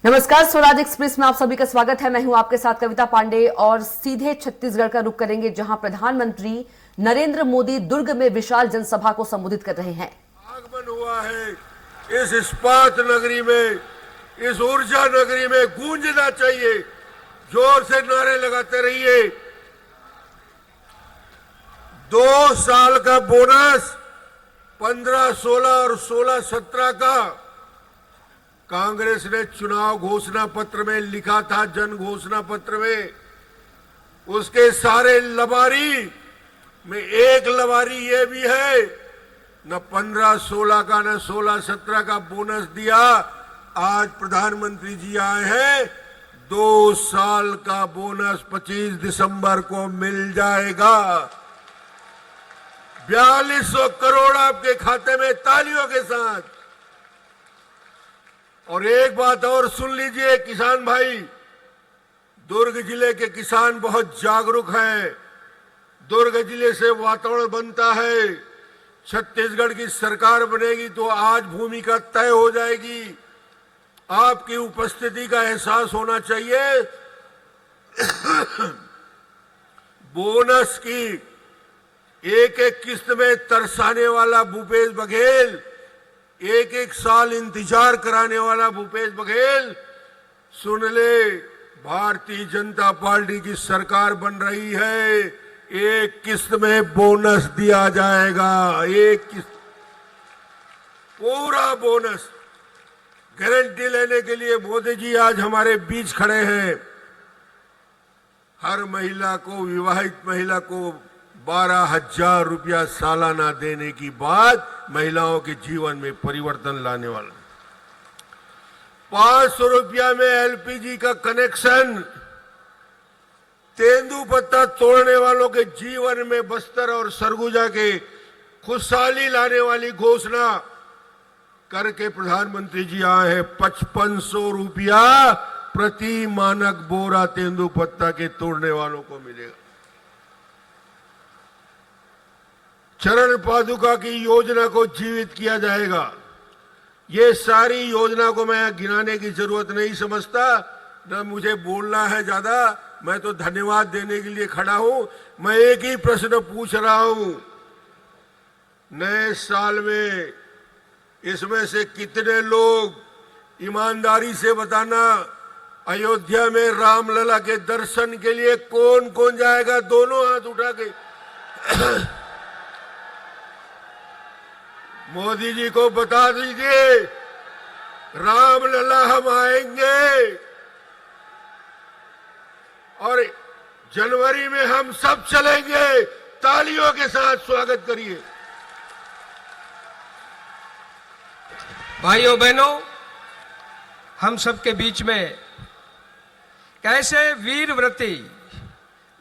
नमस्कार, स्वराज एक्सप्रेस में आप सभी का स्वागत है। मैं हूं आपके साथ कविता पांडे और सीधे छत्तीसगढ़ का रुख करेंगे, जहां प्रधानमंत्री नरेंद्र मोदी दुर्ग में विशाल जनसभा को संबोधित कर रहे हैं। आगमन हुआ है इस इस्पात नगरी में, इस ऊर्जा नगरी में गूंजना चाहिए। जोर से नारे लगाते रहिए। 2 साल का बोनस 15, 16 और 16, 17 का कांग्रेस ने चुनाव घोषणा पत्र में लिखा था। जन घोषणा पत्र में उसके सारे लबारी में एक लबारी ये भी है, न 15, 16 का न 16, 17 का बोनस दिया। आज प्रधानमंत्री जी आए हैं, 2 साल का बोनस 25 दिसंबर को मिल जाएगा। 4200 करोड़ आपके खाते में तालियों के साथ। और एक बात और सुन लीजिए किसान भाई, दुर्ग जिले के किसान बहुत जागरूक हैं। दुर्ग जिले से वातावरण बनता है। छत्तीसगढ़ की सरकार बनेगी तो आज भूमिका तय हो जाएगी। आपकी उपस्थिति का एहसास होना चाहिए। बोनस की एक एक किस्त में तरसाने वाला भूपेश बघेल, एक एक साल इंतजार कराने वाला भूपेश बघेल, सुन ले, भारतीय जनता पार्टी की सरकार बन रही है। एक किस्त में बोनस दिया जाएगा। एक किस्त, पूरा बोनस। गारंटी लेने के लिए मोदी जी आज हमारे बीच खड़े हैं। हर महिला को, विवाहित महिला को 12,000 रुपया सालाना देने की बात महिलाओं के जीवन में परिवर्तन लाने वाला। 500 रुपया में एलपीजी का कनेक्शन, तेंदुपत्ता तोड़ने वालों के जीवन में बस्तर और सरगुजा के खुशहाली लाने वाली घोषणा करके प्रधानमंत्री जी आए हैं। 5500 रुपया प्रति मानक बोरा तेंदुपत्ता के तोड़ने वालों को मिलेगा। चरण पादुका की योजना को जीवित किया जाएगा। ये सारी योजना को मैं गिनाने की जरूरत नहीं समझता, न मुझे बोलना है ज्यादा। मैं तो धन्यवाद देने के लिए खड़ा हूं। मैं एक ही प्रश्न पूछ रहा हूं, नए साल में इसमें से कितने लोग, ईमानदारी से बताना, अयोध्या में रामलला के दर्शन के लिए कौन कौन जाएगा? दोनों हाथ उठा के। मोदी जी को बता दीजिए, रामलला हम आएंगे और जनवरी में हम सब चलेंगे। तालियों के साथ स्वागत करिए। भाइयों बहनों, हम सबके बीच में कैसे वीरव्रती,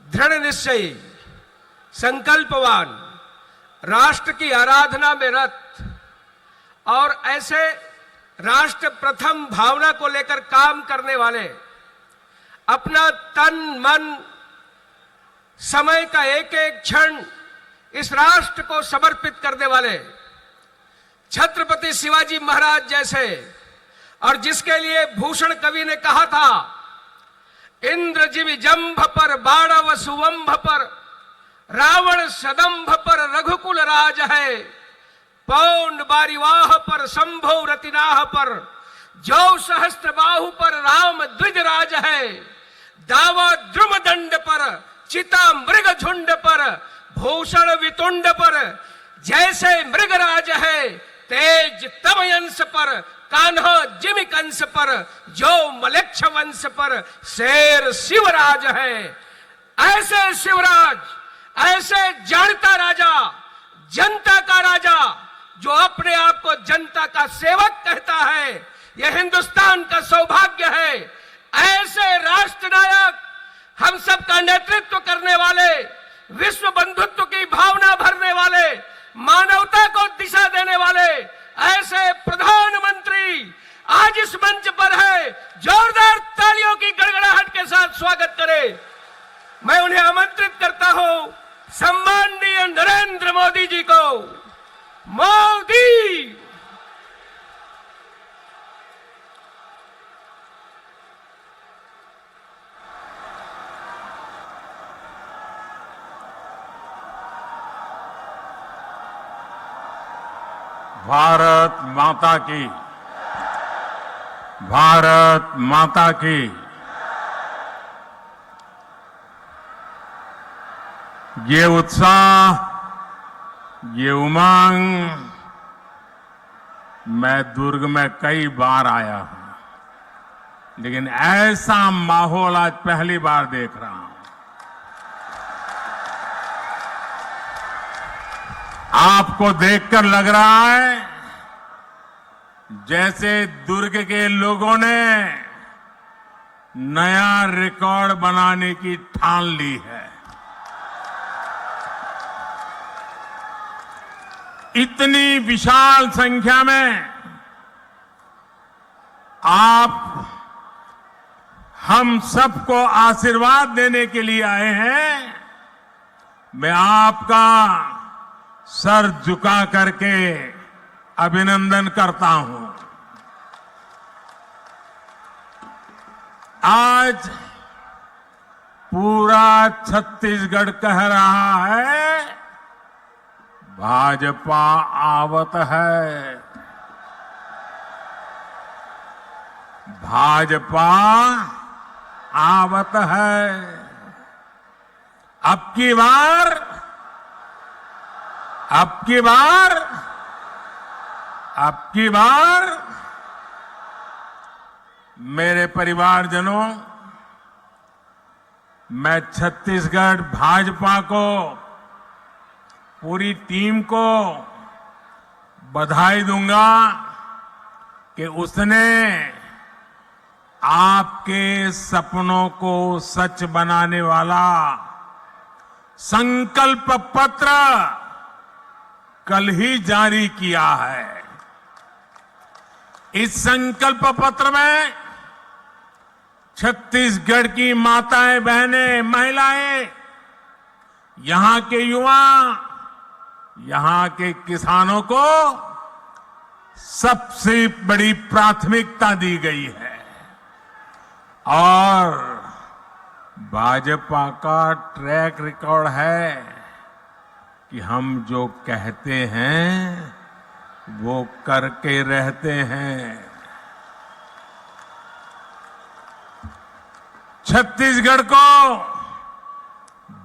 दृढ़ निश्चयी, संकल्पवान, राष्ट्र की आराधना में रत और ऐसे राष्ट्र प्रथम भावना को लेकर काम करने वाले, अपना तन मन समय का एक एक क्षण इस राष्ट्र को समर्पित करने वाले छत्रपति शिवाजी महाराज जैसे, और जिसके लिए भूषण कवि ने कहा था, इंद्र जिमि जंभ पर बाणव सुवंभ पर, रावण सदंभ पर रघुकुल राज है, पौंड बारिवाह पर शंभो रतिनाह पर, जौ सहस्त्र बाहु पर राम द्विज राज है, दावा द्रुम दंड पर, चिता मृग झुंड पर, भूषण वितुंड पर, जैसे मृगराज है, तेज तमयंस पर, कान्हा जिमि कंस पर, जो मलेच्छ वंश पर, शेर शिवराज है। ऐसे शिवराज, ऐसे जानता राजा, जनता का राजा, जो अपने आप को जनता का सेवक कहता है, यह हिंदुस्तान का सौभाग्य है। ऐसे राष्ट्र नायक, हम सब का नेतृत्व करने वाले, विश्व बंधुत्व की भावना भरने वाले, मानवता को दिशा देने वाले ऐसे प्रधानमंत्री आज इस मंच पर है। जोरदार तालियों की गड़गड़ाहट के साथ स्वागत करें। मैं उन्हें आमंत्रित करता हूं, सम्माननीय नरेंद्र मोदी जी को। मोदी भारत माता की, भारत माता की। ये उत्साह, ये उमंग, मैं दुर्ग में कई बार आया हूं, लेकिन ऐसा माहौल आज पहली बार देख रहा हूं। आपको देखकर लग रहा है जैसे दुर्ग के लोगों ने नया रिकॉर्ड बनाने की ठान ली है। इतनी विशाल संख्या में आप हम सबको आशीर्वाद देने के लिए आए हैं। मैं आपका सर झुका करके अभिनंदन करता हूं। आज पूरा छत्तीसगढ़ कह रहा है, भाजपा आवत है, भाजपा आवत है। अब की बार मेरे परिवारजनों, मैं छत्तीसगढ़ भाजपा को, पूरी टीम को बधाई दूंगा कि उसने आपके सपनों को सच बनाने वाला संकल्प पत्र कल ही जारी किया है। इस संकल्प पत्र में छत्तीसगढ़ की माताएं, बहनें, महिलाएं, यहां के युवा, यहां के किसानों को सबसे बड़ी प्राथमिकता दी गई है। और भाजपा का ट्रैक रिकॉर्ड है कि हम जो कहते हैं वो करके रहते हैं। छत्तीसगढ़ को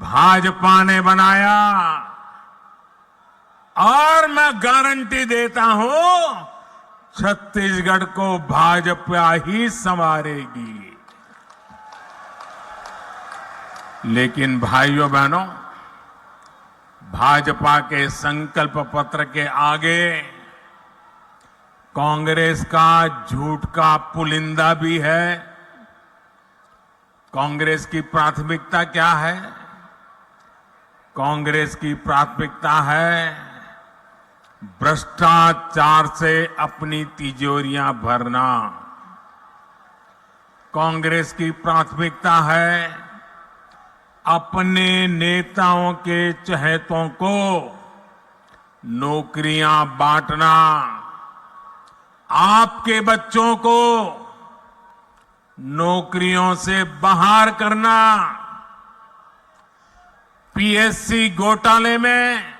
भाजपा ने बनाया और मैं गारंटी देता हूं छत्तीसगढ़ को भाजपा ही संवारेगी। लेकिन भाइयों बहनों, भाजपा के संकल्प पत्र के आगे कांग्रेस का झूठ का पुलिंदा भी है। कांग्रेस की प्राथमिकता क्या है? कांग्रेस की प्राथमिकता है भ्रष्टाचार से अपनी तिजोरियां भरना। कांग्रेस की प्राथमिकता है अपने नेताओं के चहेतों को नौकरियां बांटना, आपके बच्चों को नौकरियों से बाहर करना। पीएससी घोटाले में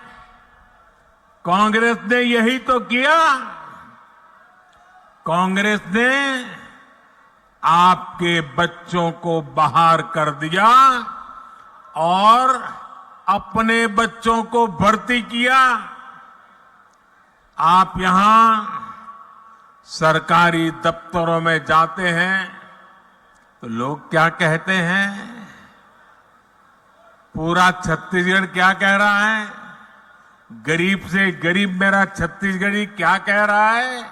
कांग्रेस ने यही तो किया। कांग्रेस ने आपके बच्चों को बाहर कर दिया और अपने बच्चों को भर्ती किया। आप यहां सरकारी दफ्तरों में जाते हैं तो लोग क्या कहते हैं? पूरा छत्तीसगढ़ क्या कह रहा है? गरीब से गरीब मेरा छत्तीसगढ़ी क्या कह रहा है?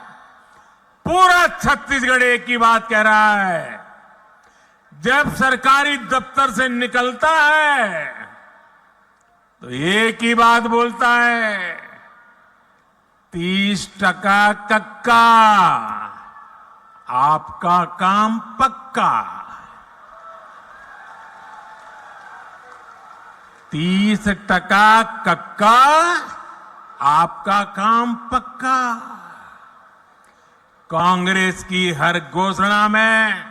पूरा छत्तीसगढ़ एक ही बात कह रहा है। जब सरकारी दफ्तर से निकलता है तो एक ही बात बोलता है, 30% कक्का, आपका काम पक्का। 30% कक्का, आपका काम पक्का। कांग्रेस की हर घोषणा में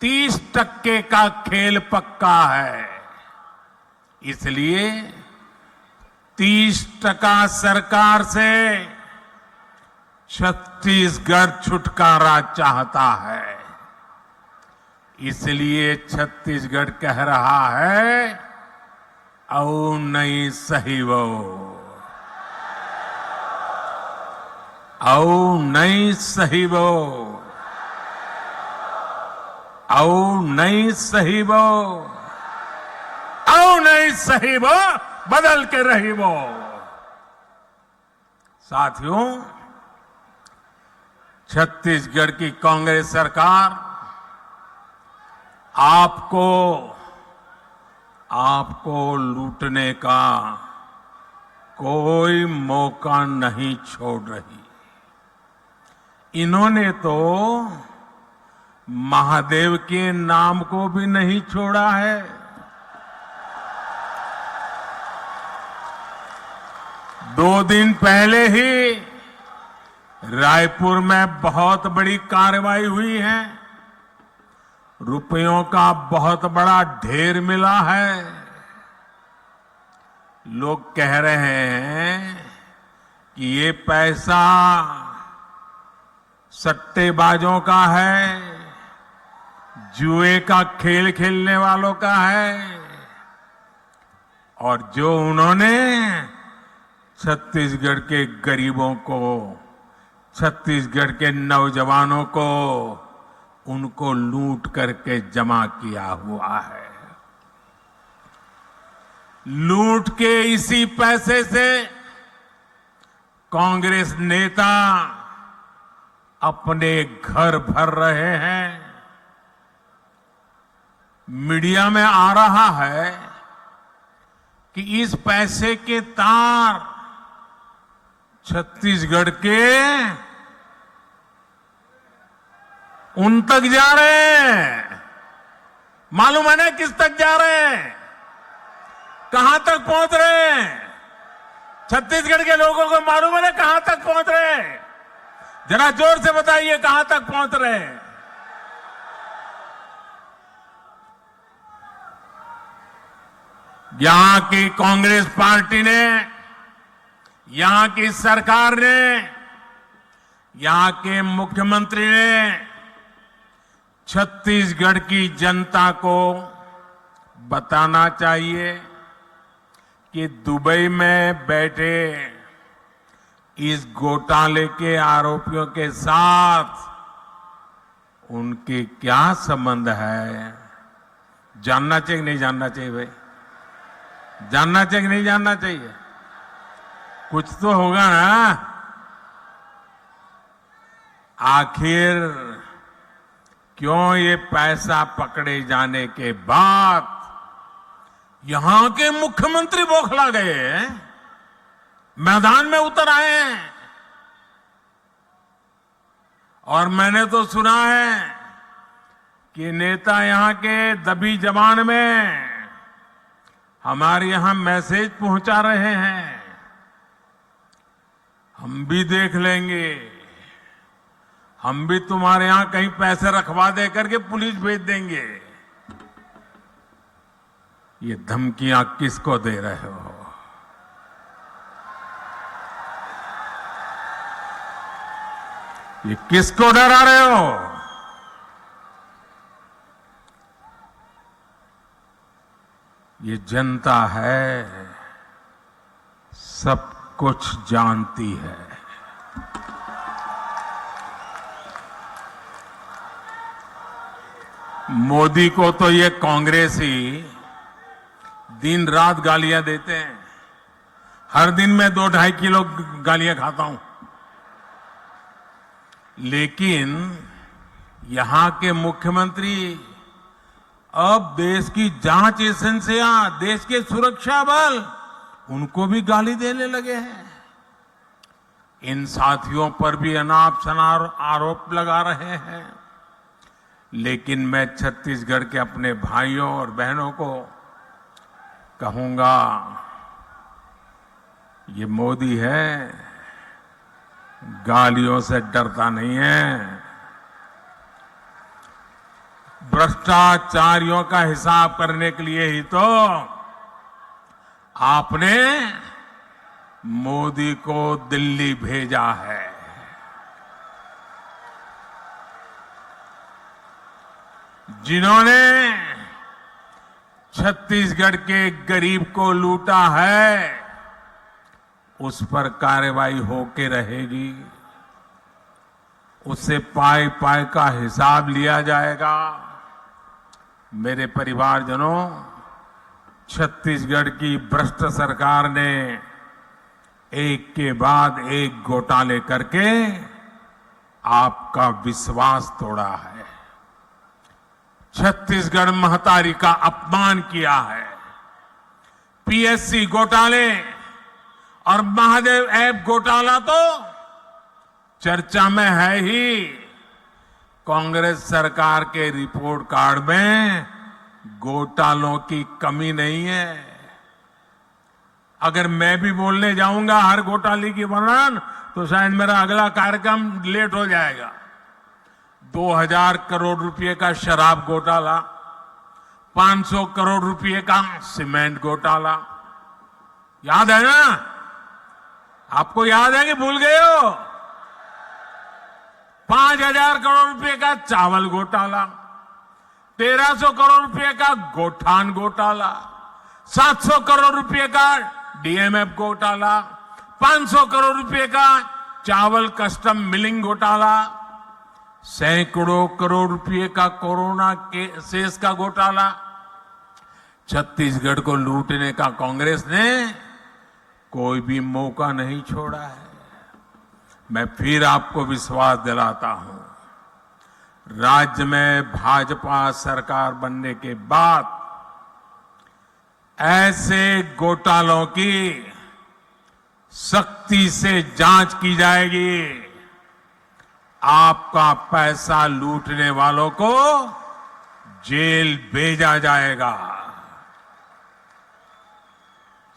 30% का खेल पक्का है। इसलिए 30% सरकार से छत्तीसगढ़ छुटकारा चाहता है। इसलिए छत्तीसगढ़ कह रहा है, औ नहीं सही वो, औ नहीं सही वो, औ नहीं सही वो, औ नहीं सही वो, बदल के रही वो। साथियों, छत्तीसगढ़ की कांग्रेस सरकार आपको लूटने का कोई मौका नहीं छोड़ रही। इन्होंने तो महादेव के नाम को भी नहीं छोड़ा है। दो दिन पहले ही रायपुर में बहुत बड़ी कार्रवाई हुई है। रुपयों का बहुत बड़ा ढेर मिला है। लोग कह रहे हैं कि ये पैसा सट्टेबाजों का है, जुए का खेल खेलने वालों का है, और जो उन्होंने छत्तीसगढ़ के गरीबों को, छत्तीसगढ़ के नौजवानों को, उनको लूट करके जमा किया हुआ है। लूट के इसी पैसे से कांग्रेस नेता अपने घर भर रहे हैं। मीडिया में आ रहा है कि इस पैसे के तार छत्तीसगढ़ के उन तक जा रहे हैं। मालूम है ना किस तक जा रहे हैं, कहां तक पहुंच रहे हैं? छत्तीसगढ़ के लोगों को मालूम है ना कहां तक पहुंच रहे हैं? जरा जोर से बताइए कहां तक पहुंच रहे हैं? यहां की कांग्रेस पार्टी ने, यहां की सरकार ने, यहां के मुख्यमंत्री ने छत्तीसगढ़ की जनता को बताना चाहिए कि दुबई में बैठे इस घोटाले के आरोपियों के साथ उनके क्या संबंध है। जानना चाहिए नहीं जानना चाहिए भाई? जानना चाहिए कि नहीं जानना चाहिए? कुछ तो होगा ना। आखिर क्यों ये पैसा पकड़े जाने के बाद यहां के मुख्यमंत्री बौखला गए हैं, मैदान में उतर आए हैं? और मैंने तो सुना है कि नेता यहां के दबी जबान में हमारे यहां मैसेज पहुंचा रहे हैं, हम भी देख लेंगे, हम भी तुम्हारे यहां कहीं पैसे रखवा दे करके पुलिस भेज देंगे। ये धमकियां किसको दे रहे हो? ये किसको डरा रहे हो? ये जनता है, सब कुछ जानती है। मोदी को तो ये कांग्रेस ही दिन रात गालियां देते हैं। हर दिन मैं 2-2.5 किलो गालियां खाता हूं। लेकिन यहां के मुख्यमंत्री अब देश की जांच एजेंसियां, देश के सुरक्षा बल, उनको भी गाली देने लगे हैं। इन साथियों पर भी अनाप शनाप आरोप लगा रहे हैं। लेकिन मैं छत्तीसगढ़ के अपने भाइयों और बहनों को कहूंगा, ये मोदी है, गालियों से डरता नहीं है। भ्रष्टाचारियों का हिसाब करने के लिए ही तो आपने मोदी को दिल्ली भेजा है। जिन्होंने छत्तीसगढ़ के गरीब को लूटा है, उस पर कार्रवाई होके रहेगी। उससे पाई पाई का हिसाब लिया जाएगा। मेरे परिवारजनों, छत्तीसगढ़ की भ्रष्ट सरकार ने एक के बाद एक घोटाले करके आपका विश्वास तोड़ा है। छत्तीसगढ़ महतारी का अपमान किया है। पीएससी घोटाले और महादेव ऐप घोटाला तो चर्चा में है ही। कांग्रेस सरकार के रिपोर्ट कार्ड में घोटालों की कमी नहीं है। अगर मैं भी बोलने जाऊंगा हर घोटाले की वर्णन, तो शायद मेरा अगला कार्यक्रम लेट हो जाएगा। 2000 करोड़ रुपए का शराब घोटाला, 500 करोड़ रुपए का सीमेंट घोटाला, याद है ना? आपको याद है कि भूल गए हो? 5000 करोड़ रुपए का चावल घोटाला, 1300 करोड़ रुपए का गोठान घोटाला, 700 करोड़ रुपए का डीएमएफ घोटाला, 500 करोड़ रुपए का चावल कस्टम मिलिंग घोटाला, सैकड़ों करोड़ रुपए का कोरोना के सेस का घोटाला। छत्तीसगढ़ को लूटने का कांग्रेस ने कोई भी मौका नहीं छोड़ा है। मैं फिर आपको विश्वास दिलाता हूं, राज्य में भाजपा सरकार बनने के बाद ऐसे घोटालों की सख्ती से जांच की जाएगी। आपका पैसा लूटने वालों को जेल भेजा जाएगा।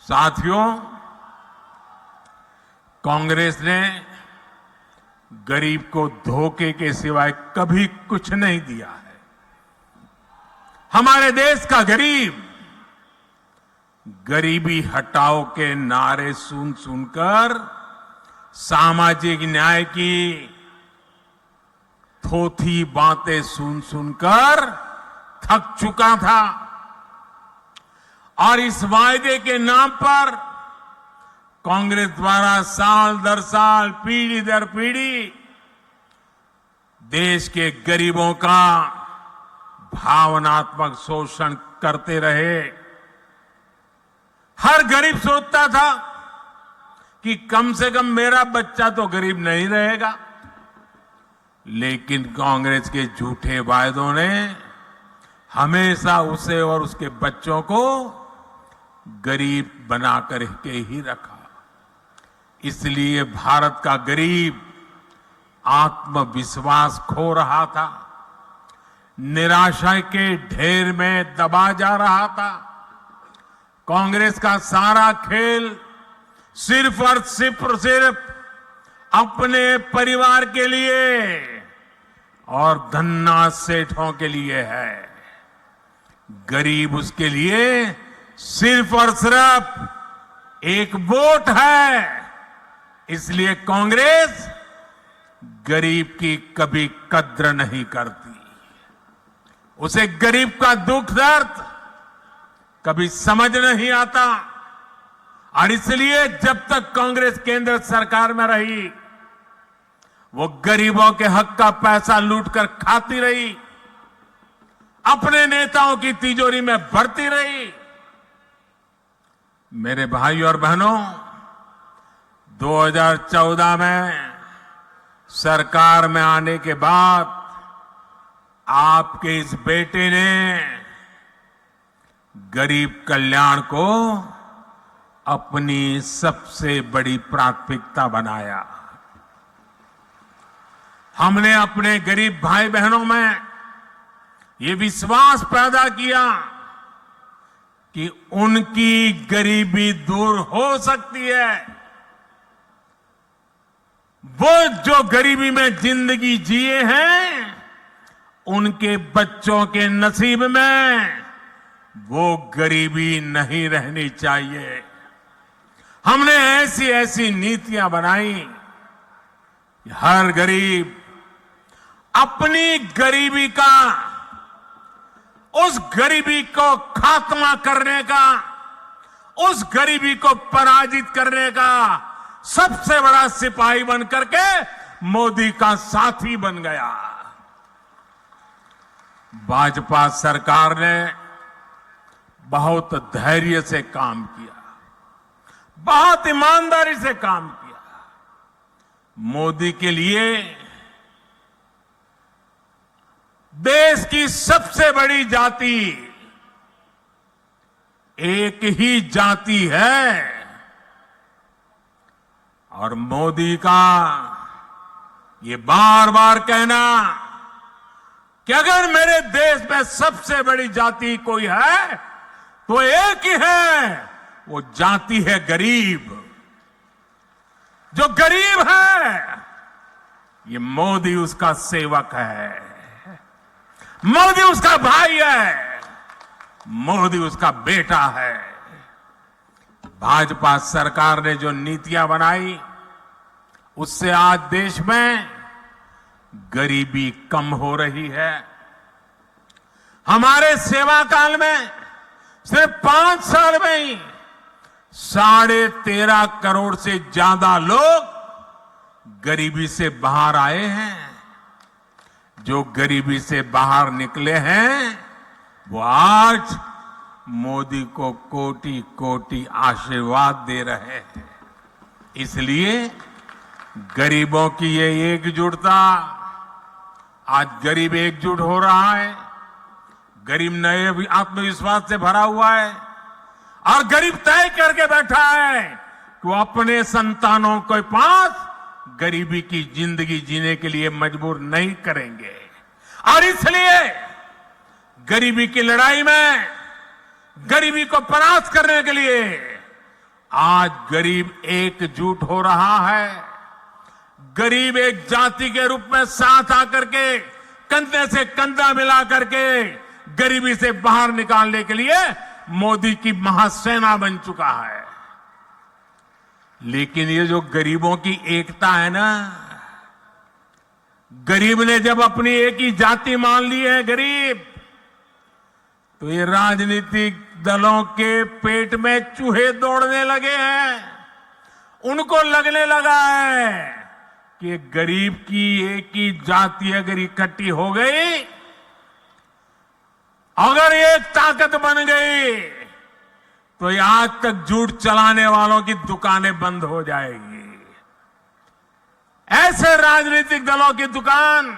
साथियों, कांग्रेस ने गरीब को धोखे के सिवाय कभी कुछ नहीं दिया है। हमारे देश का गरीब गरीबी हटाओ के नारे सुन सुनकर सामाजिक न्याय की थोथी बातें सुन सुनकर थक चुका था और इस वायदे के नाम पर कांग्रेस द्वारा साल दर साल, पीढ़ी दर पीढ़ी देश के गरीबों का भावनात्मक शोषण करते रहे। हर गरीब सोचता था कि कम से कम मेरा बच्चा तो गरीब नहीं रहेगा, लेकिन कांग्रेस के झूठे वायदों ने हमेशा उसे और उसके बच्चों को गरीब बनाकर के ही रखा। इसलिए भारत का गरीब आत्मविश्वास खो रहा था, निराशा के ढेर में दबा जा रहा था। कांग्रेस का सारा खेल सिर्फ और सिर्फ अपने परिवार के लिए और धन्ना सेठों के लिए है। गरीब उसके लिए सिर्फ और सिर्फ एक वोट है। इसलिए कांग्रेस गरीब की कभी कद्र नहीं करती। उसे गरीब का दुख दर्द कभी समझ नहीं आता और इसलिए जब तक कांग्रेस केंद्र सरकार में रही, वो गरीबों के हक का पैसा लूटकर खाती रही, अपने नेताओं की तिजोरी में भरती रही। मेरे भाइयों और बहनों, 2014 में सरकार में आने के बाद आपके इस बेटे ने गरीब कल्याण को अपनी सबसे बड़ी प्राथमिकता बनाया। हमने अपने गरीब भाई बहनों में ये विश्वास पैदा किया कि उनकी गरीबी दूर हो सकती है। वो जो गरीबी में जिंदगी जिए हैं, उनके बच्चों के नसीब में वो गरीबी नहीं रहनी चाहिए। हमने ऐसी ऐसी नीतियां बनाई कि हर गरीब अपनी गरीबी का उस गरीबी को खात्मा करने का, उस गरीबी को पराजित करने का सबसे बड़ा सिपाही बन करके मोदी का साथी बन गया। भाजपा सरकार ने बहुत धैर्य से काम किया, बहुत ईमानदारी से काम किया। मोदी के लिए देश की सबसे बड़ी जाति एक ही जाति है और मोदी का ये बार बार कहना कि अगर मेरे देश में सबसे बड़ी जाति कोई है तो एक ही है, वो जाति है गरीब। जो गरीब है ये मोदी उसका सेवक है, मोदी उसका भाई है, मोदी उसका बेटा है। भाजपा सरकार ने जो नीतियां बनाई उससे आज देश में गरीबी कम हो रही है। हमारे सेवा काल में सिर्फ 5 साल में ही 13.5 करोड़ से ज्यादा लोग गरीबी से बाहर आए हैं। जो गरीबी से बाहर निकले हैं वो आज मोदी को कोटि कोटि आशीर्वाद दे रहे हैं। इसलिए गरीबों की ये एकजुटता, आज गरीब एकजुट हो रहा है, गरीब नए आत्मविश्वास से भरा हुआ है और गरीब तय करके बैठा है कि वो अपने संतानों के पास गरीबी की जिंदगी जीने के लिए मजबूर नहीं करेंगे। और इसलिए गरीबी की लड़ाई में, गरीबी को परास्त करने के लिए आज गरीब एकजुट हो रहा है। गरीब एक जाति के रूप में साथ आकर के, कंधे से कंधा मिला करके गरीबी से बाहर निकालने के लिए मोदी की महासेना बन चुका है। लेकिन ये जो गरीबों की एकता है ना, गरीब ने जब अपनी एक ही जाति मान ली है गरीब, तो ये राजनीतिक दलों के पेट में चूहे दौड़ने लगे हैं। उनको लगने लगा है कि गरीब की एक ही जाति अगर इकट्ठी हो गई, अगर एक ताकत बन गई, तो ये आज तक झूठ चलाने वालों की दुकानें बंद हो जाएगी। ऐसे राजनीतिक दलों की दुकान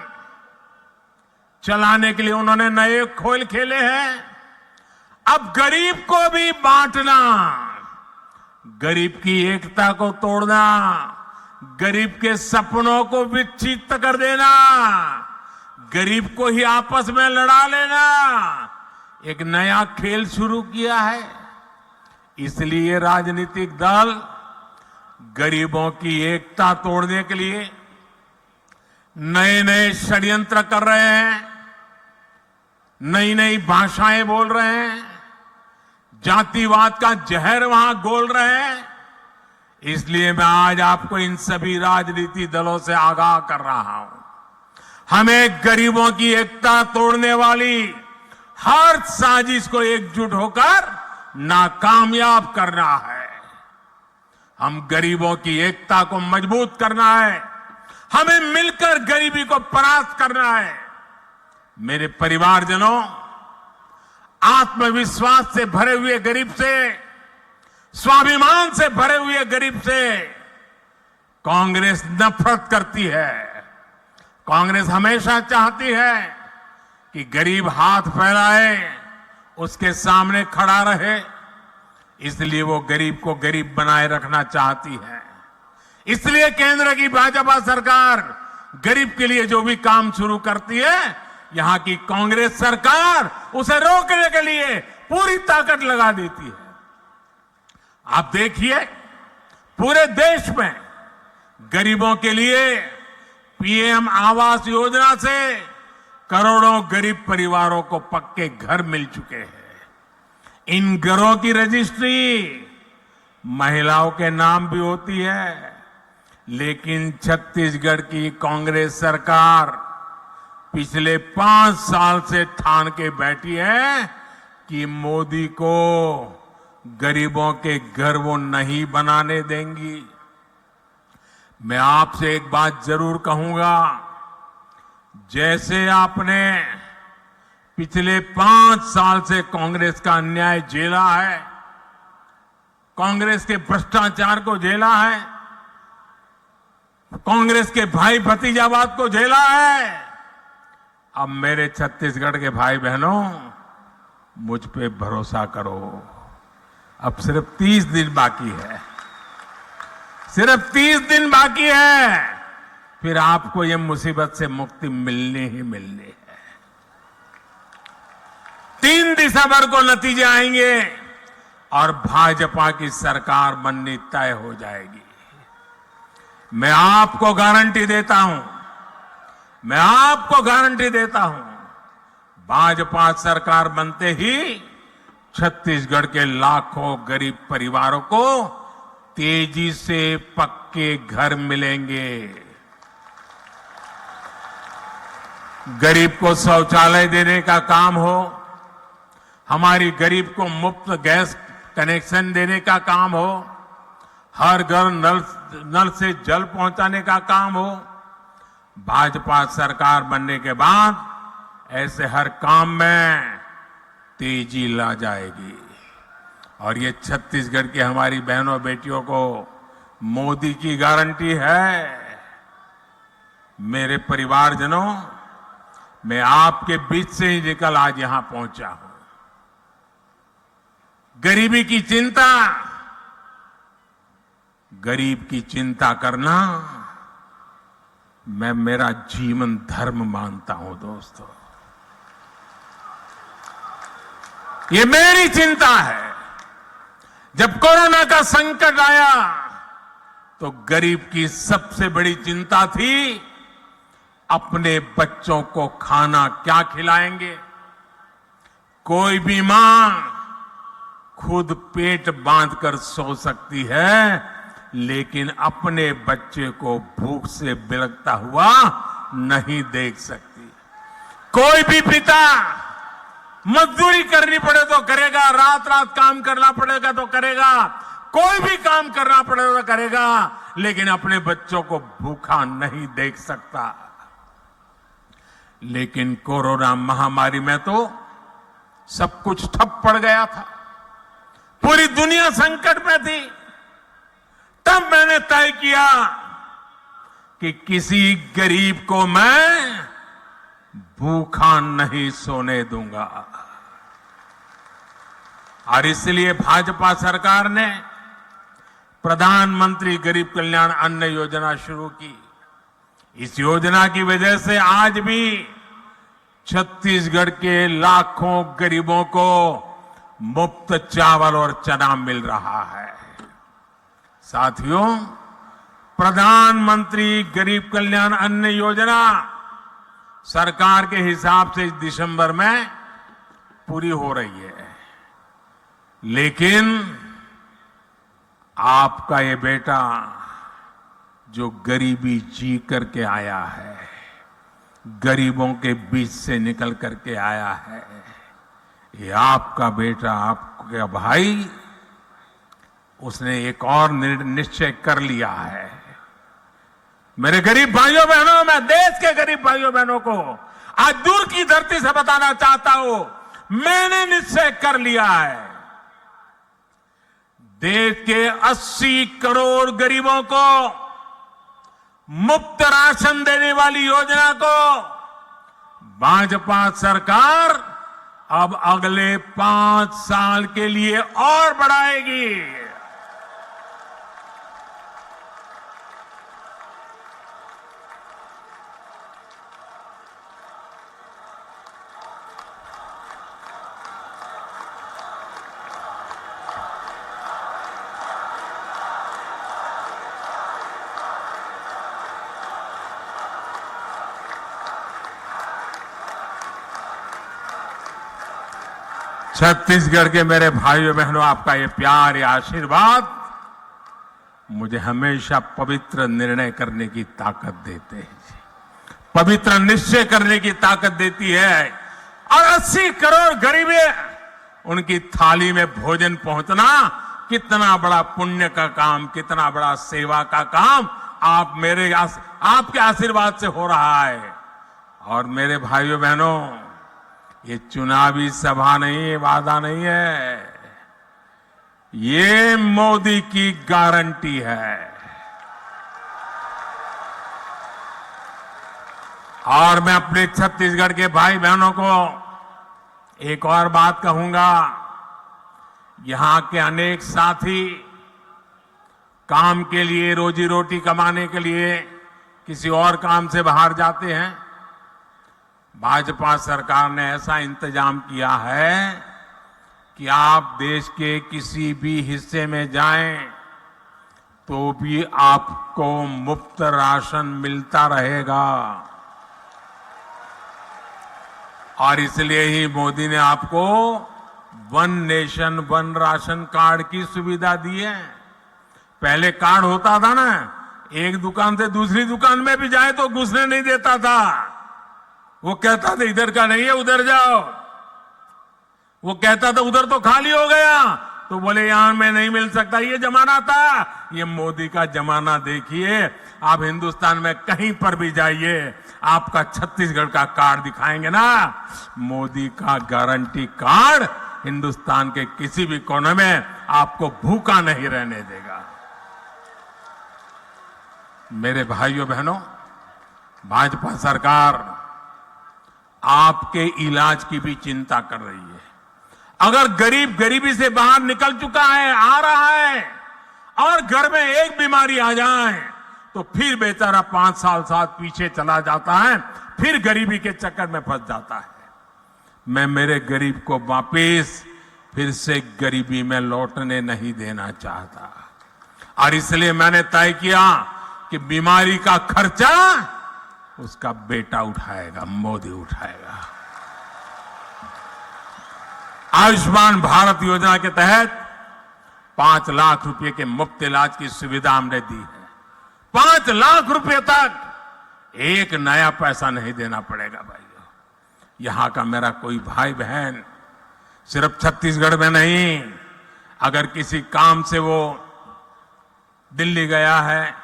चलाने के लिए उन्होंने नए खेल खेले हैं। अब गरीब को भी बांटना, गरीब की एकता को तोड़ना, गरीब के सपनों को विच्छिन्न कर देना, गरीब को ही आपस में लड़ा लेना, एक नया खेल शुरू किया है। इसलिए राजनीतिक दल गरीबों की एकता तोड़ने के लिए नए नए षड्यंत्र कर रहे हैं, नई नई भाषाएं बोल रहे हैं, जातिवाद का जहर वहां घोल रहे हैं। इसलिए मैं आज आपको इन सभी राजनीतिक दलों से आगाह कर रहा हूं, हमें गरीबों की एकता तोड़ने वाली हर साजिश को एकजुट होकर नाकामयाब करना है। हम गरीबों की एकता को मजबूत करना है, हमें मिलकर गरीबी को परास्त करना है। मेरे परिवारजनों, आत्मविश्वास से भरे हुए गरीब से, स्वाभिमान से भरे हुए गरीब से कांग्रेस नफरत करती है। कांग्रेस हमेशा चाहती है कि गरीब हाथ फैलाए, उसके सामने खड़ा रहे, इसलिए वो गरीब को गरीब बनाए रखना चाहती है। इसलिए केंद्र की भाजपा सरकार गरीब के लिए जो भी काम शुरू करती है, यहां की कांग्रेस सरकार उसे रोकने के लिए पूरी ताकत लगा देती है। आप देखिए, पूरे देश में गरीबों के लिए पीएम आवास योजना से करोड़ों गरीब परिवारों को पक्के घर मिल चुके हैं। इन घरों की रजिस्ट्री महिलाओं के नाम भी होती है, लेकिन छत्तीसगढ़ की कांग्रेस सरकार पिछले 5 साल से ठान के बैठी है कि मोदी को गरीबों के घर वो नहीं बनाने देंगी। मैं आपसे एक बात जरूर कहूंगा, जैसे आपने पिछले 5 साल से कांग्रेस का अन्याय झेला है, कांग्रेस के भ्रष्टाचार को झेला है, कांग्रेस के भाई भतीजावाद को झेला है, अब मेरे छत्तीसगढ़ के भाई बहनों मुझ पे भरोसा करो। अब सिर्फ 30 दिन बाकी है, सिर्फ 30 दिन बाकी है, फिर आपको ये मुसीबत से मुक्ति मिलनी ही मिलनी है। 3 दिसंबर को नतीजे आएंगे और भाजपा की सरकार बननी तय हो जाएगी। मैं आपको गारंटी देता हूं, मैं आपको गारंटी देता हूं, भाजपा सरकार बनते ही छत्तीसगढ़ के लाखों गरीब परिवारों को तेजी से पक्के घर मिलेंगे। गरीब को शौचालय देने का काम हो, हमारी गरीब को मुफ्त गैस कनेक्शन देने का काम हो, हर घर नल से जल पहुंचाने का काम हो, भाजपा सरकार बनने के बाद ऐसे हर काम में तेजी ला जाएगी। और ये छत्तीसगढ़ की हमारी बहनों बेटियों को मोदी की गारंटी है। मेरे परिवारजनों, मैं आपके बीच से ही निकल आज यहां पहुंचा हूं। गरीबी की चिंता, गरीब की चिंता करना मैं मेरा जीवन धर्म मानता हूं दोस्तों। ये मेरी चिंता है। जब कोरोना का संकट आया तो गरीब की सबसे बड़ी चिंता थी अपने बच्चों को खाना क्या खिलाएंगे। कोई भी मां खुद पेट बांधकर सो सकती है, लेकिन अपने बच्चे को भूख से बिलखता हुआ नहीं देख सकती। कोई भी पिता मजदूरी करनी पड़े तो करेगा, रात रात काम करना पड़ेगा तो करेगा, कोई भी काम करना पड़ेगा तो करेगा, लेकिन अपने बच्चों को भूखा नहीं देख सकता। लेकिन कोरोना महामारी में तो सब कुछ ठप पड़ गया था, पूरी दुनिया संकट में थी। तब मैंने तय किया कि किसी गरीब को मैं भूखा नहीं सोने दूंगा। और इसलिए भाजपा सरकार ने प्रधानमंत्री गरीब कल्याण अन्न योजना शुरू की। इस योजना की वजह से आज भी छत्तीसगढ़ के लाखों गरीबों को मुफ्त चावल और चना मिल रहा है। साथियों, प्रधानमंत्री गरीब कल्याण अन्न योजना सरकार के हिसाब से इस दिसंबर में पूरी हो रही है, लेकिन आपका ये बेटा जो गरीबी जी करके आया है, गरीबों के बीच से निकल करके आया है, ये आपका बेटा, आपका भाई, उसने एक और निश्चय कर लिया है। मेरे गरीब भाइयों बहनों, मैं देश के गरीब भाइयों बहनों को आज दूर की धरती से बताना चाहता हूं, मैंने निश्चय कर लिया है, देश के 80 करोड़ गरीबों को मुफ्त राशन देने वाली योजना को भाजपा सरकार अब अगले 5 साल के लिए और बढ़ाएगी। छत्तीसगढ़ के मेरे भाइयों बहनों, आपका ये प्यार, ये आशीर्वाद मुझे हमेशा पवित्र निर्णय करने की ताकत देते हैं। पवित्र निश्चय करने की ताकत देती है और 80 करोड़ गरीबी उनकी थाली में भोजन पहुंचना कितना बड़ा पुण्य का काम, कितना बड़ा सेवा का काम आपके आशीर्वाद से हो रहा है। और मेरे भाइयों बहनों, ये चुनावी सभा नहीं है, वादा नहीं है, ये मोदी की गारंटी है। और मैं अपने छत्तीसगढ़ के भाई बहनों को एक और बात कहूंगा, यहां के अनेक साथी काम के लिए, रोजी रोटी कमाने के लिए किसी और काम से बाहर जाते हैं। भाजपा सरकार ने ऐसा इंतजाम किया है कि आप देश के किसी भी हिस्से में जाएं तो भी आपको मुफ्त राशन मिलता रहेगा। और इसलिए ही मोदी ने आपको one nation one ration card की सुविधा दी है। पहले कार्ड होता था ना, एक दुकान से दूसरी दुकान में भी जाए तो घुसने नहीं देता था, वो कहता था इधर का नहीं है उधर जाओ, वो कहता था उधर तो खाली हो गया तो बोले यहां में नहीं मिल सकता। ये जमाना था। ये मोदी का जमाना देखिए, आप हिंदुस्तान में कहीं पर भी जाइए, आपका छत्तीसगढ़ का कार्ड दिखाएंगे ना, मोदी का गारंटी कार्ड हिंदुस्तान के किसी भी कोने में आपको भूखा नहीं रहने देगा। मेरे भाइयों बहनों, भाजपा सरकार आपके इलाज की भी चिंता कर रही है। अगर गरीब गरीबी से बाहर निकल चुका है, आ रहा है, और घर में एक बीमारी आ जाए तो फिर बेचारा 5 साल पीछे चला जाता है, फिर गरीबी के चक्कर में फंस जाता है। मैं मेरे गरीब को वापिस फिर से गरीबी में लौटने नहीं देना चाहता, और इसलिए मैंने तय किया कि बीमारी का खर्चा उसका बेटा उठाएगा, मोदी उठाएगा। आयुष्मान भारत योजना के तहत 5 लाख रुपए के मुफ्त इलाज की सुविधा हमने दी है। 5 लाख रुपए तक एक नया पैसा नहीं देना पड़ेगा भाइयों। यहां का मेरा कोई भाई बहन सिर्फ छत्तीसगढ़ में नहीं, अगर किसी काम से वो दिल्ली गया है,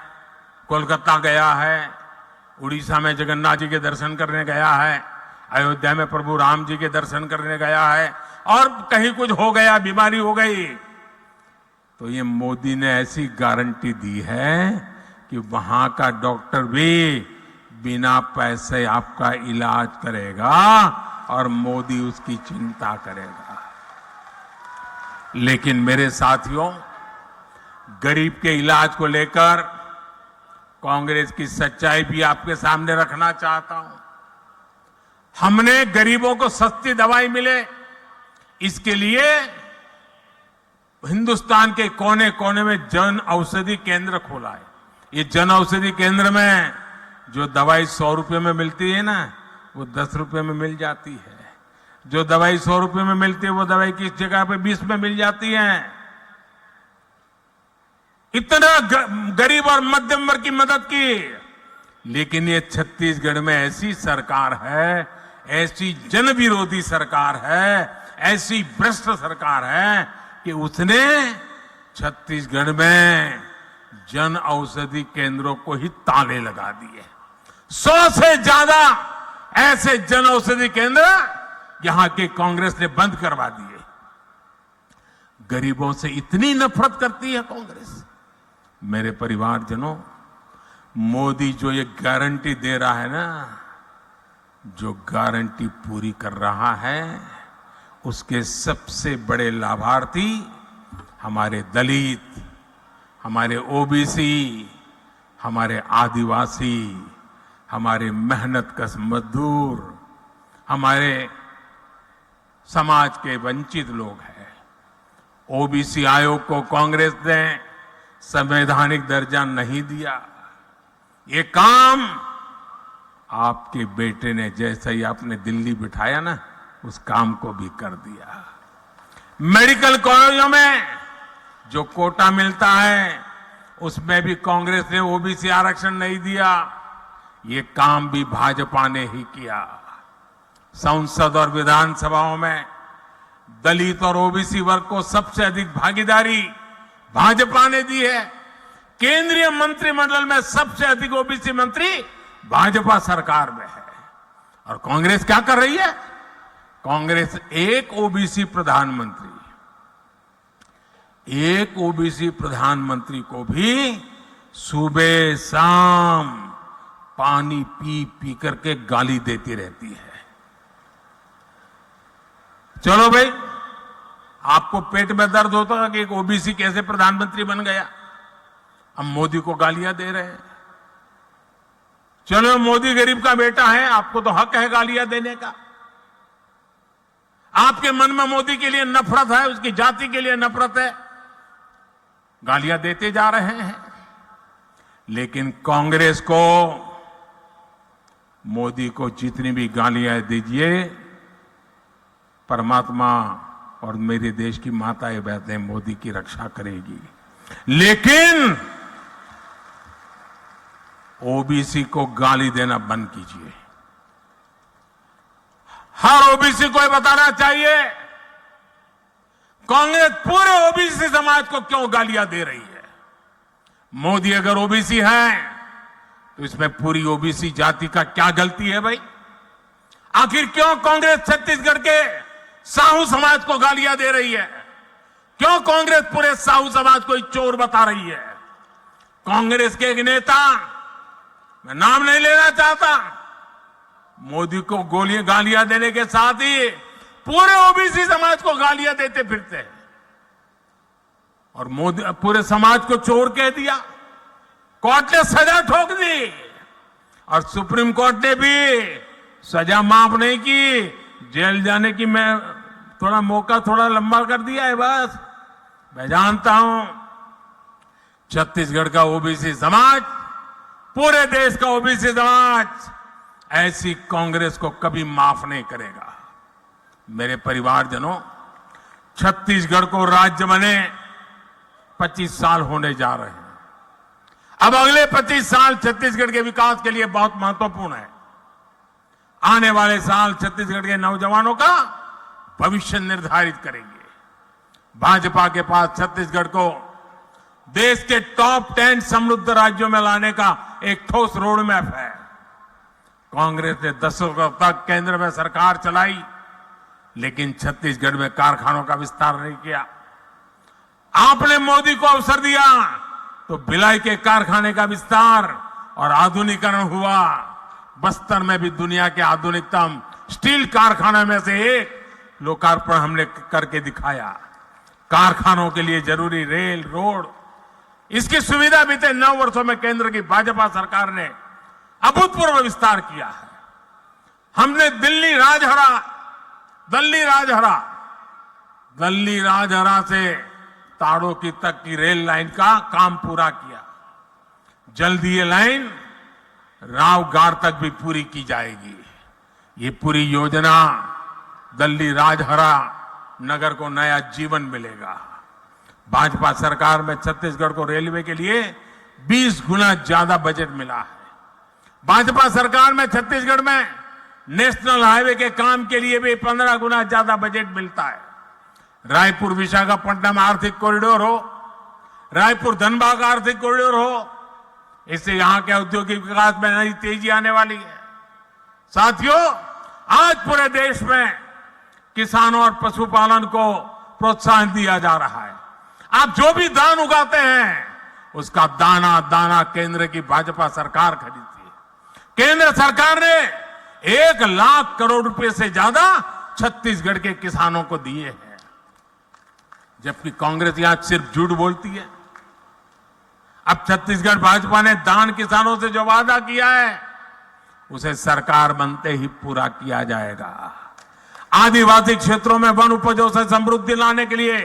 कोलकाता गया है, उड़ीसा में जगन्नाथ जी के दर्शन करने गया है, अयोध्या में प्रभु राम जी के दर्शन करने गया है, और कहीं कुछ हो गया, बीमारी हो गई, तो ये मोदी ने ऐसी गारंटी दी है कि वहां का डॉक्टर भी बिना पैसे आपका इलाज करेगा और मोदी उसकी चिंता करेगा। लेकिन मेरे साथियों, गरीब के इलाज को लेकर कांग्रेस की सच्चाई भी आपके सामने रखना चाहता हूं। हमने गरीबों को सस्ती दवाई मिले, इसके लिए हिंदुस्तान के कोने कोने में जन औषधि केंद्र खोला है। ये जन औषधि केंद्र में जो दवाई 100 रुपए में मिलती है ना, वो 10 रुपए में मिल जाती है। जो दवाई 100 रुपए में मिलती है, वो दवाई किस जगह पे 20 में मिल जाती है। इतना गरीब और मध्यम वर्ग की मदद की। लेकिन ये छत्तीसगढ़ में ऐसी सरकार है, ऐसी जन विरोधी सरकार है, ऐसी भ्रष्ट सरकार है कि उसने छत्तीसगढ़ में जन औषधि केंद्रों को ही ताले लगा दिए। 100 से ज्यादा ऐसे जन औषधि केंद्र यहां के कांग्रेस ने बंद करवा दिए। गरीबों से इतनी नफरत करती है कांग्रेस। मेरे परिवारजनों, मोदी जो ये गारंटी दे रहा है ना, जो गारंटी पूरी कर रहा है, उसके सबसे बड़े लाभार्थी हमारे दलित, हमारे ओबीसी, हमारे आदिवासी, हमारे मेहनतकश मजदूर, हमारे समाज के वंचित लोग हैं। ओबीसी आयोग को कांग्रेस ने संवैधानिक दर्जा नहीं दिया। ये काम आपके बेटे ने जैसे ही आपने दिल्ली बिठाया ना, उस काम को भी कर दिया। मेडिकल कॉलेजों में जो कोटा मिलता है, उसमें भी कांग्रेस ने ओबीसी आरक्षण नहीं दिया। ये काम भी भाजपा ने ही किया। संसद और विधानसभाओं में दलित और ओबीसी वर्ग को सबसे अधिक भागीदारी भाजपा ने दी है। केंद्रीय मंत्रिमंडल में सबसे अधिक ओबीसी मंत्री भाजपा सरकार में है। और कांग्रेस क्या कर रही है? कांग्रेस एक ओबीसी प्रधानमंत्री को भी सुबह शाम पानी पी पी करके गाली देती रहती है। चलो भाई, आपको पेट में दर्द होता कि एक ओबीसी कैसे प्रधानमंत्री बन गया, अब मोदी को गालियां दे रहे हैं। चलो, मोदी गरीब का बेटा है, आपको तो हक है गालियां देने का। आपके मन में मोदी के लिए नफरत है, उसकी जाति के लिए नफरत है, गालियां देते जा रहे हैं। लेकिन कांग्रेस को मोदी को जितनी भी गालियां दीजिए, परमात्मा और मेरे देश की माताएं बहनें मोदी की रक्षा करेगी। लेकिन ओबीसी को गाली देना बंद कीजिए। हर ओबीसी को बताना चाहिए कांग्रेस पूरे ओबीसी समाज को क्यों गालियां दे रही है। मोदी अगर ओबीसी है तो इसमें पूरी ओबीसी जाति का क्या गलती है भाई? आखिर क्यों कांग्रेस छत्तीसगढ़ के साहू समाज को गालियां दे रही है? क्यों कांग्रेस पूरे साहू समाज को चोर बता रही है? कांग्रेस के एक नेता, मैं नाम नहीं लेना चाहता, मोदी को गालियां देने के साथ ही पूरे ओबीसी समाज को गालियां देते फिरते हैं और मोदी पूरे समाज को चोर कह दिया। कोर्ट ने सजा ठोक दी और सुप्रीम कोर्ट ने भी सजा माफ नहीं की, जेल जाने की मैं थोड़ा मौका थोड़ा लंबा कर दिया है बस। मैं जानता हूं छत्तीसगढ़ का ओबीसी समाज, पूरे देश का ओबीसी समाज ऐसी कांग्रेस को कभी माफ नहीं करेगा। मेरे परिवारजनों, छत्तीसगढ़ को राज्य बने 25 साल होने जा रहे हैं। अब अगले 25 साल छत्तीसगढ़ के विकास के लिए बहुत महत्वपूर्ण है। आने वाले साल छत्तीसगढ़ के नौजवानों का भविष्य निर्धारित करेंगे। भाजपा के पास छत्तीसगढ़ को देश के टॉप 10 समृद्ध राज्यों में लाने का एक ठोस रोड मैप है। कांग्रेस ने दशकों तक केंद्र में सरकार चलाई, लेकिन छत्तीसगढ़ में कारखानों का विस्तार नहीं किया। आपने मोदी को अवसर दिया तो भिलाई के कारखाने का विस्तार और आधुनिकीकरण हुआ। बस्तर में भी दुनिया के आधुनिकतम स्टील कारखाने में से एक लोकार्पण हमने करके दिखाया। कारखानों के लिए जरूरी रेल, रोड, इसकी सुविधा बीते 9 वर्षों में केंद्र की भाजपा सरकार ने अभूतपूर्व विस्तार किया है। हमने दिल्ली राजहरा से ताड़ों तक की रेल लाइन का काम पूरा किया। जल्दी ये लाइन रावगार तक भी पूरी की जाएगी। ये पूरी योजना दिल्ली राजहरा नगर को नया जीवन मिलेगा। भाजपा सरकार में छत्तीसगढ़ को रेलवे के लिए 20 गुना ज्यादा बजट मिला है। भाजपा सरकार में छत्तीसगढ़ में नेशनल हाईवे के काम के लिए भी 15 गुना ज्यादा बजट मिलता है। रायपुर विशाखापट्टनम आर्थिक कॉरिडोर हो, रायपुर धनबाद आर्थिक कॉरिडोर हो, इससे यहां के औद्योगिक विकास में नई तेजी आने वाली है। साथियों, आज पूरे देश में किसानों और पशुपालन को प्रोत्साहन दिया जा रहा है। आप जो भी धान उगाते हैं उसका दाना दाना केंद्र की भाजपा सरकार खरीदती है। केंद्र सरकार ने 1 लाख करोड़ रुपए से ज्यादा छत्तीसगढ़ के किसानों को दिए हैं, जबकि कांग्रेस यहां सिर्फ झूठ बोलती है। अब छत्तीसगढ़ भाजपा ने धान किसानों से जो वादा किया है उसे सरकार बनते ही पूरा किया जाएगा। आदिवासी क्षेत्रों में वन उपजों से समृद्धि लाने के लिए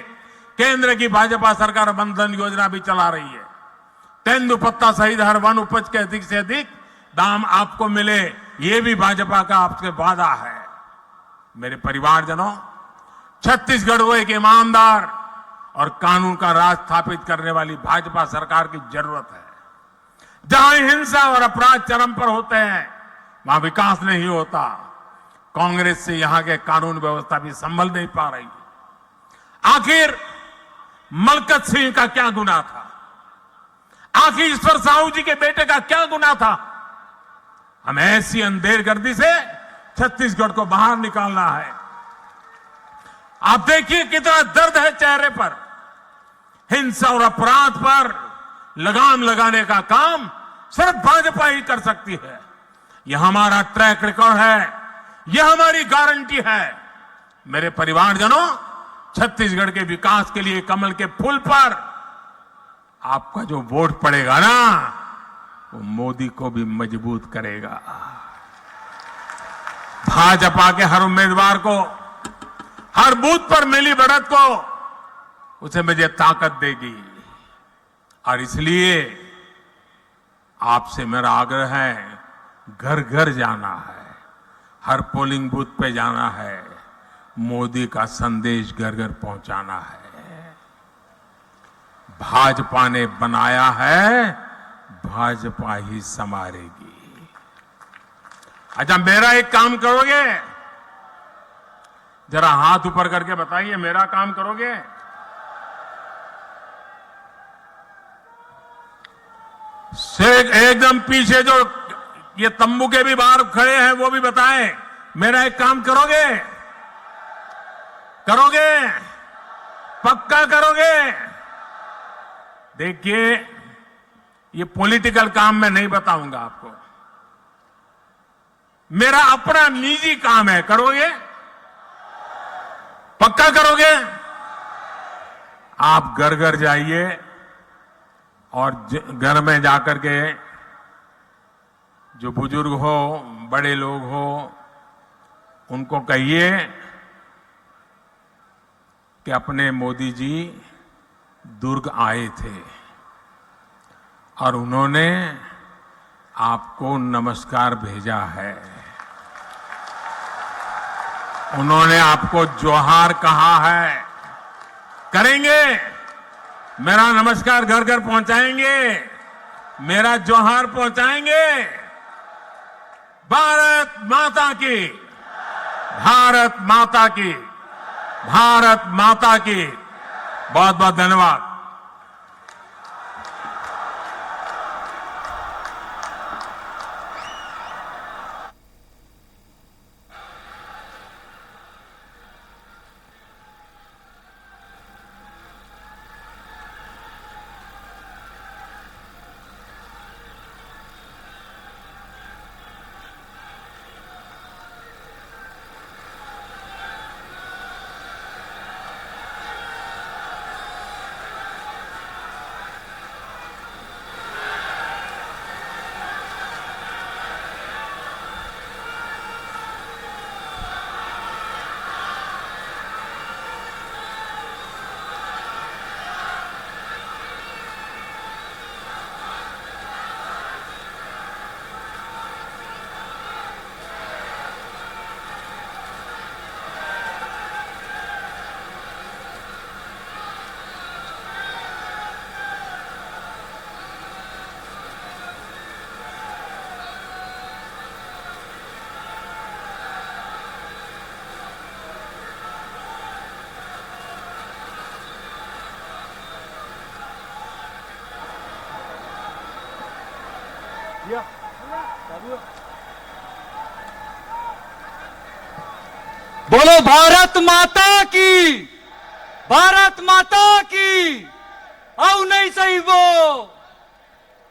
केंद्र की भाजपा सरकार वनधन योजना भी चला रही है। तेंदुपत्ता सहित हर वन उपज के अधिक से अधिक दाम आपको मिले, ये भी भाजपा का आपसे वादा है। मेरे परिवारजनों, छत्तीसगढ़ को एक ईमानदार और कानून का राज स्थापित करने वाली भाजपा सरकार की जरूरत है। जहां हिंसा और अपराध चरम पर होते हैं वहां विकास नहीं होता। कांग्रेस से यहां के कानून व्यवस्था भी संभल नहीं पा रही। आखिर मलकत सिंह का क्या गुनाह था? आखिर ईश्वर साहू जी के बेटे का क्या गुनाह था? हमें ऐसी अंधेरगर्दी से छत्तीसगढ़ को बाहर निकालना है। आप देखिए कितना दर्द है चेहरे पर। हिंसा और अपराध पर लगाम लगाने का काम सिर्फ भाजपा ही कर सकती है। यह हमारा ट्रैक रिकॉर्ड है, यह हमारी गारंटी है। मेरे परिवारजनों, छत्तीसगढ़ के विकास के लिए कमल के फूल पर आपका जो वोट पड़ेगा ना, वो मोदी को भी मजबूत करेगा। भाजपा के हर उम्मीदवार को, हर बूथ पर मिली बढ़त को, उसे मुझे ताकत देगी। और इसलिए आपसे मेरा आग्रह है, घर घर जाना है, हर पोलिंग बूथ पे जाना है, मोदी का संदेश घर घर पहुंचाना है। भाजपा ने बनाया है, भाजपा ही संवारेगी। अच्छा, मेरा एक काम करोगे? जरा हाथ ऊपर करके बताइए, मेरा काम करोगे? एकदम पीछे जो ये तंबू के भी बाहर खड़े हैं वो भी बताएं, मेरा एक काम करोगे? करोगे? पक्का करोगे? देखिए, ये पॉलिटिकल काम मैं नहीं बताऊंगा आपको, मेरा अपना निजी काम है। करोगे? पक्का करोगे? आप घर घर जाइए और घर में जाकर के जो बुजुर्ग हो, बड़े लोग हो, उनको कहिए कि अपने मोदी जी दुर्ग आए थे और उन्होंने आपको नमस्कार भेजा है, उन्होंने आपको जोहार कहा है। करेंगे? मेरा नमस्कार घर घर पहुंचाएंगे, मेरा जोहार पहुंचाएंगे। भारत माता की, भारत माता की, भारत माता की। बहुत बहुत धन्यवाद। बोलो भारत माता की, भारत माता की। आओ नहीं सही वो